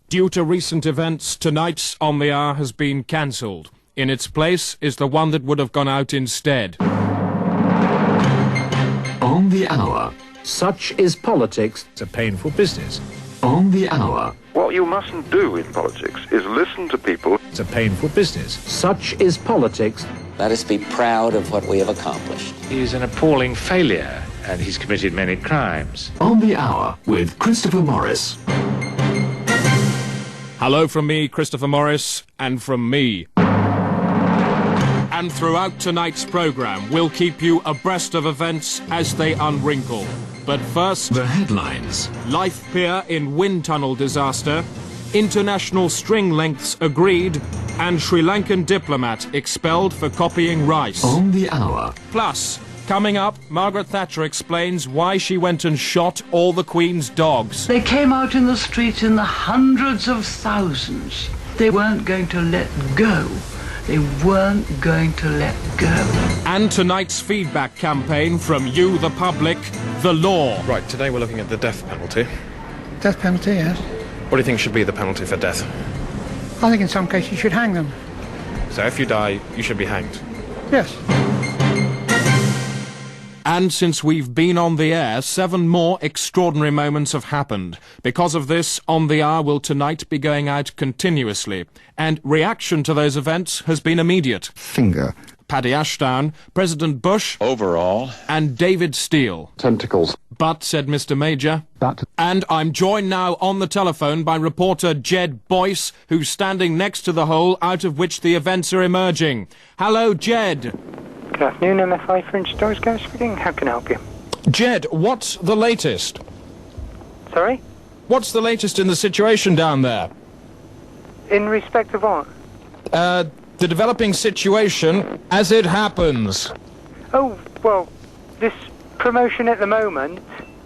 Due to recent events, tonight's On the Hour has been cancelled. In its place is the one that would have gone out instead. On the Hour. Such is politics. It's a painful business. On the Hour. What you mustn't do in politics is listen to people. It's a painful business. Such is politics. Let us be proud of what we have accomplished. He's an appalling failure, and he's committed many crimes. On the Hour with Christopher Morris. Hello from me, Christopher Morris, and from me. And throughout tonight's programme, we'll keep you abreast of events as they unwrinkle. But first, the headlines. Life pier in wind tunnel disaster, international string lengths agreed, and Sri Lankan diplomat expelled for copying rice. On the Hour. Plus, coming up, Margaret Thatcher explains why she went and shot all the Queen's dogs. They came out in the streets in the hundreds of thousands. They weren't going to let go. They weren't going to let go. And tonight's feedback campaign from you, the public, the law. Right, today we're looking at the death penalty. Death penalty, yes. What do you think should be the penalty for death? I think in some cases you should hang them. So if you die, you should be hanged? Yes. And since we've been on the air, 7 more extraordinary moments have happened. Because of this, On the Hour will tonight be going out continuously. And reaction to those events has been immediate. Finger. Paddy Ashdown, President Bush... Overall. And David Steele. Tentacles. But, said Mr Major... But. And I'm joined now on the telephone by reporter Jed Boyce, who's standing next to the hole out of which the events are emerging. Hello, Jed. Good afternoon, MFI French Stores Guy speaking. How can I help you? Jed, what's the latest? Sorry? What's the latest in the situation down there? In respect of what? The developing situation as it happens. Oh, well, this promotion at the moment...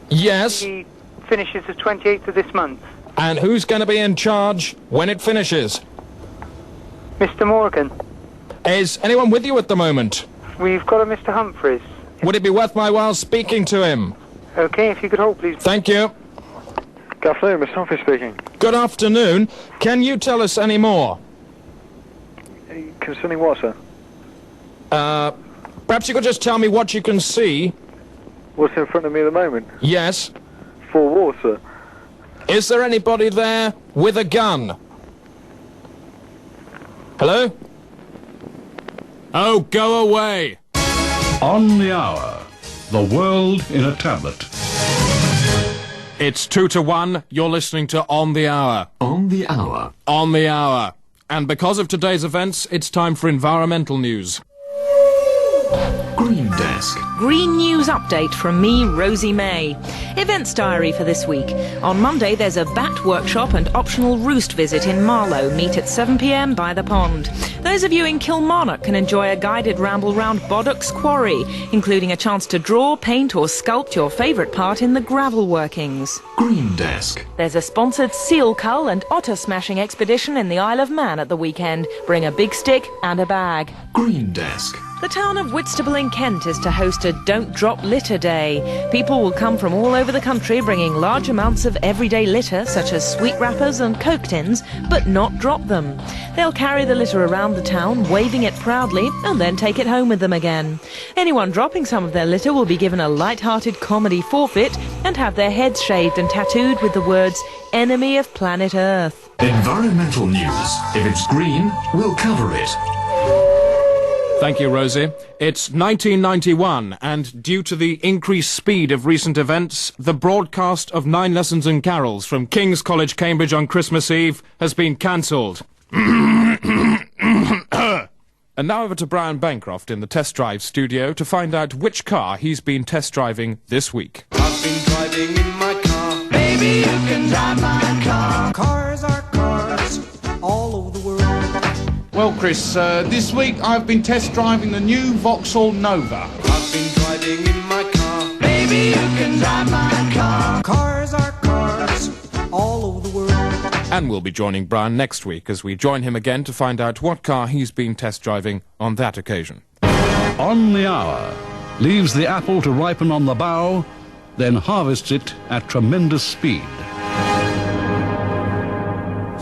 Yes? He finishes the 28th of this month. And who's going to be in charge when it finishes? Mr Morgan. Is anyone with you at the moment? We've got a Mr Humphreys. Would it be worth my while speaking to him? OK, if you could hold, please. Thank you. Good afternoon, Mr Humphreys speaking. Good afternoon. Can you tell us any more? Concerning what, sir? Perhaps you could just tell me what you can see. What's in front of me at the moment? Yes. For war, sir. Is there anybody there with a gun? Hello? Oh, go away! On the Hour, the world in a tablet. It's 2-1. You're listening to On the Hour. On the Hour. On the Hour. And because of today's events, it's time for environmental news. Green Desk. Green News update from me, Rosie May. Events diary for this week. On Monday, there's a bat workshop and optional roost visit in Marlow. Meet at 7 p.m. by the pond. Those of you in Kilmarnock can enjoy a guided ramble round Boddock's Quarry, including a chance to draw, paint or sculpt your favourite part in the gravel workings. Green Desk. There's a sponsored seal cull and otter smashing expedition in the Isle of Man at the weekend. Bring a big stick and a bag. Green Desk. The town of Whitstable in Kent is to host a Don't Drop Litter Day. People will come from all over the country bringing large amounts of everyday litter, such as sweet wrappers and Coke tins, but not drop them. They'll carry the litter around the town, waving it proudly, and then take it home with them again. Anyone dropping some of their litter will be given a light-hearted comedy forfeit and have their heads shaved and tattooed with the words, "Enemy of Planet Earth." Environmental news. If it's green, we'll cover it. Thank you, Rosie. It's 1991, and due to the increased speed of recent events, the broadcast of 9 Lessons and Carols from King's College, Cambridge on Christmas Eve has been cancelled. And now over to Brian Bancroft in the test drive studio to find out which car he's been test driving this week. I've been driving in my car. Baby, you can drive my car. Cars are cars all over the world. Well, Chris, this week I've been test driving the new Vauxhall Nova. I've been driving in my car. Baby, you can drive my car. Cars are cars all over the world. And we'll be joining Brian next week as we join him again to find out what car he's been test driving on that occasion. On the Hour. Leaves the apple to ripen on the bough, then harvests it at tremendous speed.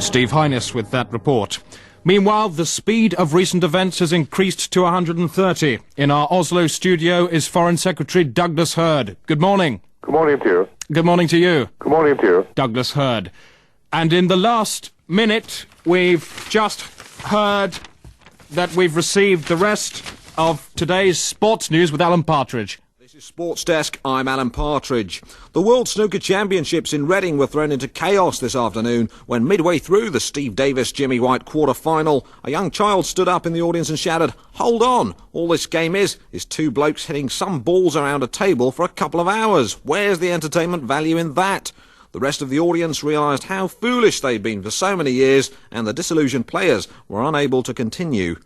Steve Hyness with that report. Meanwhile, the speed of recent events has increased to 130. In our Oslo studio is Foreign Secretary Douglas Hurd. Good morning. Good morning to you. Good morning to you. Good morning to you. Douglas Hurd. And in the last minute, we've just heard that we've received the rest of today's sports news with Alan Partridge. This is Sports Desk, I'm Alan Partridge. The World Snooker Championships in Reading were thrown into chaos this afternoon when midway through the Steve Davis-Jimmy White quarter-final, a young child stood up in the audience and shouted, "Hold on, all this game is two blokes hitting some balls around a table for a couple of hours. Where's the entertainment value in that?" The rest of the audience realised how foolish they'd been for so many years, and the disillusioned players were unable to continue.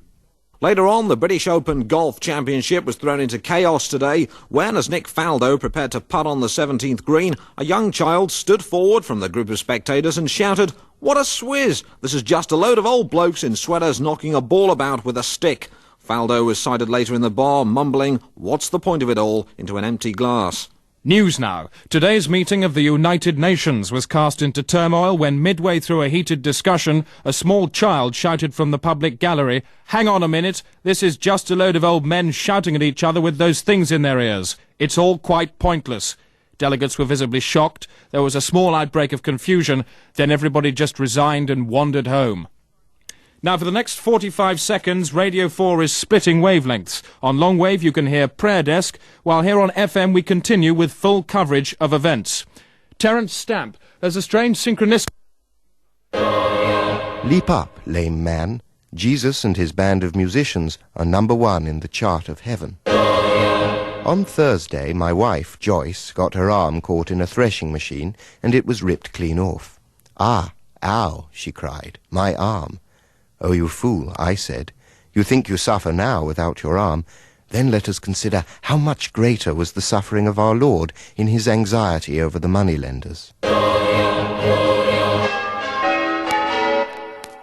Later on, the British Open Golf Championship was thrown into chaos today when, as Nick Faldo prepared to putt on the 17th green, a young child stood forward from the group of spectators and shouted, "What a swizz! This is just a load of old blokes in sweaters knocking a ball about with a stick." Faldo was cited later in the bar, mumbling, "What's the point of it all?" into an empty glass. News now. Today's meeting of the United Nations was cast into turmoil when midway through a heated discussion, a small child shouted from the public gallery, "Hang on a minute, this is just a load of old men shouting at each other with those things in their ears. It's all quite pointless." Delegates were visibly shocked. There was a small outbreak of confusion. Then everybody just resigned and wandered home. Now, for the next 45 seconds, Radio 4 is splitting wavelengths. On long wave, you can hear Prayer Desk, while here on FM, we continue with full coverage of events. Terence Stamp, there's a strange synchronicity. Leap up, lame man. Jesus and his band of musicians are #1 in the chart of heaven. On Thursday, my wife, Joyce, got her arm caught in a threshing machine, and it was ripped clean off. "Ah, ow," she cried, "my arm." "Oh, you fool," I said. "You think you suffer now without your arm. Then let us consider how much greater was the suffering of our Lord in his anxiety over the moneylenders."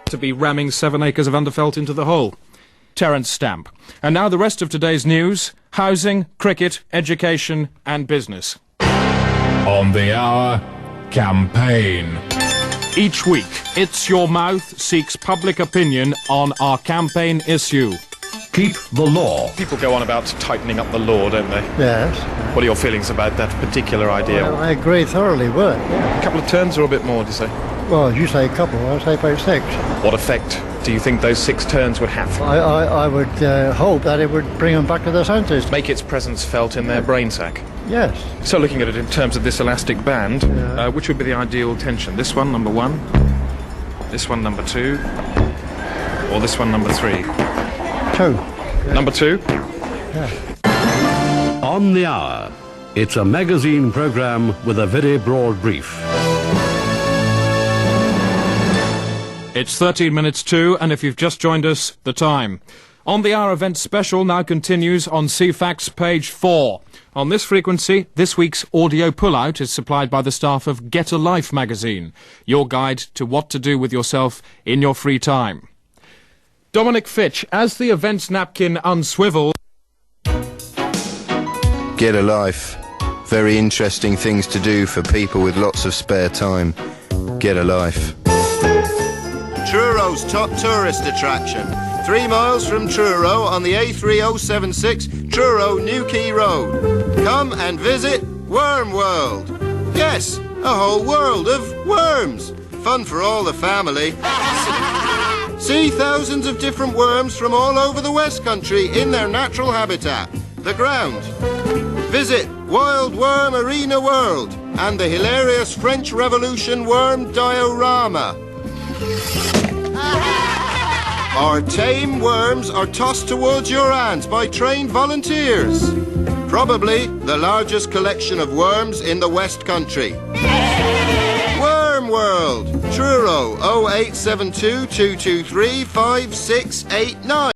To be ramming 7 acres of underfelt into the hole. Terence Stamp. And now the rest of today's news: housing, cricket, education and business. On the hour, campaign. Each week, It's Your Mouth seeks public opinion on our campaign issue. Keep the law. People go on about tightening up the law, don't they? Yes. What are your feelings about that particular idea? Well, I agree thoroughly with it. Yeah. A couple of turns or a bit more, do you say? Well, you say a couple, I say about 6. What effect do you think those 6 turns would have? I would hope that it would bring them back to their senses. Make its presence felt in their brain sac? Yes. So looking at it in terms of this elastic band, which would be the ideal tension? This one, number 1? This one, number 2? Or this one, number 3? 2. Number 2? Yeah. On the hour, it's a magazine programme with a very broad brief. It's 13 minutes to, and if you've just joined us, the time. On the Hour event special now continues on CFAX page 4. On this frequency, this week's audio pullout is supplied by the staff of Get a Life magazine, your guide to what to do with yourself in your free time. Dominic Fitch, as the events napkin unswivels... Get a Life. Very interesting things to do for people with lots of spare time. Get a Life. Truro's top tourist attraction. 3 miles from Truro on the A3076 Truro New Quay Road. Come and visit Worm World. Yes, a whole world of worms. Fun for all the family. See thousands of different worms from all over the West Country in their natural habitat, the ground. Visit Wild Worm Arena World and the hilarious French Revolution worm diorama. Our tame worms are tossed towards your hands by trained volunteers. Probably the largest collection of worms in the West Country. Worm World, Truro 0872 223 5689.